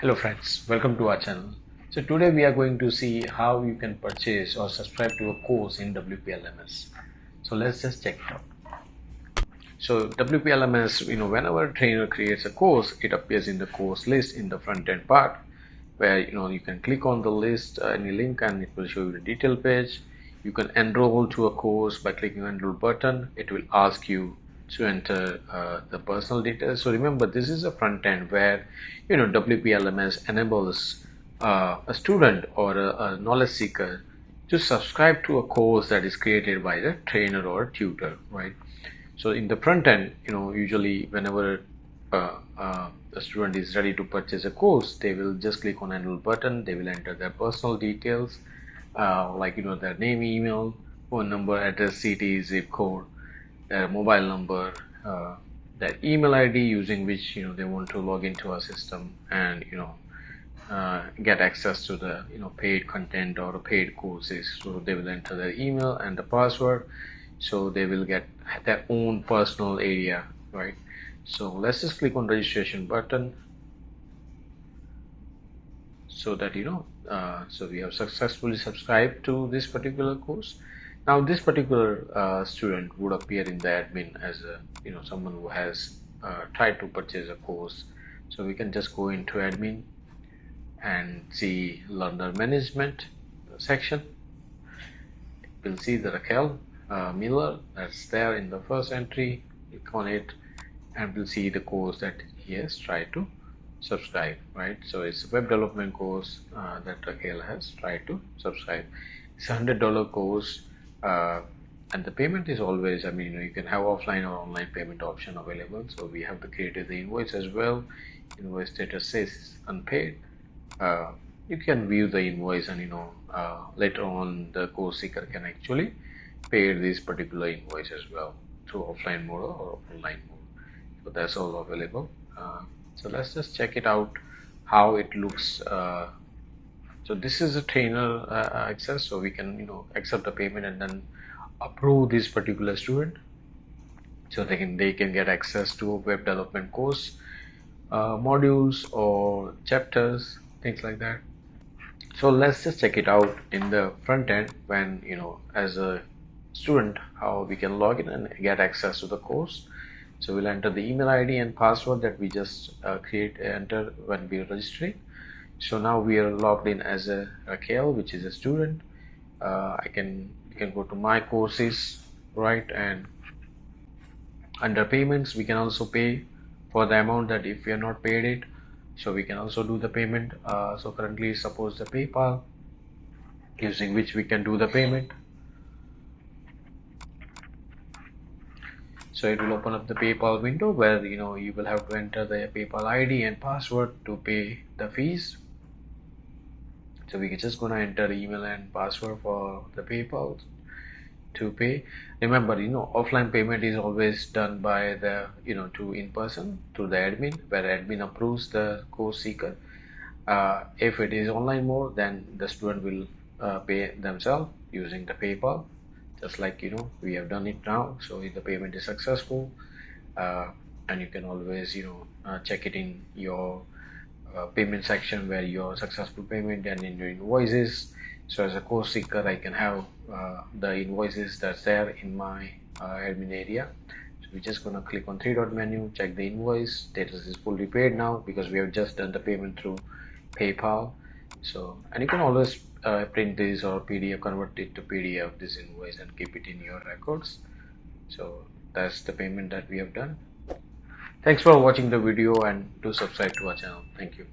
Hello friends, welcome to our channel. So today we are going to see how you can purchase or subscribe to a course in WP-LMS. So let's just check it out. So WP-LMS, whenever a trainer creates a course, it appears in the course list in the front end part where you can click on the list, any link, and it will show you the detail page. You can enroll to a course by clicking on enroll button. It will ask you to enter the personal details. So remember, this is a front end where WP-LMS enables a student or a knowledge seeker to subscribe to a course that is created by the trainer or tutor, right? So in the front end, usually whenever a student is ready to purchase a course, they will just click on enroll button. They will enter their personal details, like their name, email, phone number, address, city, zip code, their mobile number, their email ID using which they want to log into our system and get access to the paid content or paid courses. So they will enter their email and the password, so they will get their own personal area, right? So let's just click on registration button so that so we have successfully subscribed to this particular course. Now this particular student would appear in the admin as a someone who has tried to purchase a course. So we can just go into admin and see learner management section. We'll see the Raquel Miller that's there in the first entry. Click on it and we'll see the course that he has tried to subscribe, right? So it's a web development course that Raquel has tried to subscribe. It's a $100 course, and the payment is always, you can have offline or online payment option available. So we have created the invoice as well. Invoice status says unpaid. You can view the invoice and later on the course seeker can actually pay this particular invoice as well through offline mode or online mode. So that's all available. So let's just check it out how it looks. So this is a trainer access, so we can accept the payment and then approve this particular student so they can get access to web development course modules or chapters, things like that. So let's just check it out in the front end when as a student how we can log in and get access to the course. So we'll enter the email ID and password that we just enter when we are registering. So now we are logged in as a Raquel, which is a student. You can go to my courses, right, and under payments we can also pay for the amount that if we are not paid it. So we can also do the payment. So currently suppose the PayPal using which we can do the payment. So it will open up the PayPal window where you will have to enter the PayPal ID and password to pay the fees. So we can just gonna enter email and password for the PayPal to pay. Remember, offline payment is always done by the to in person to the admin, where admin approves the course seeker. If it is online mode, then the student will pay themselves using the PayPal, just like we have done it now. So if the payment is successful, and you can always check it in your payment section where your successful payment and in your invoices. So as a course seeker, I can have the invoices that's there in my admin area. So we're just gonna click on three dot menu, check the invoice status is fully paid now because we have just done the payment through PayPal. So, and you can always print this or PDF, convert it to PDF, this invoice, and keep it in your records. So that's the payment that we have done. Thanks for watching the video and do subscribe to our channel. Thank you.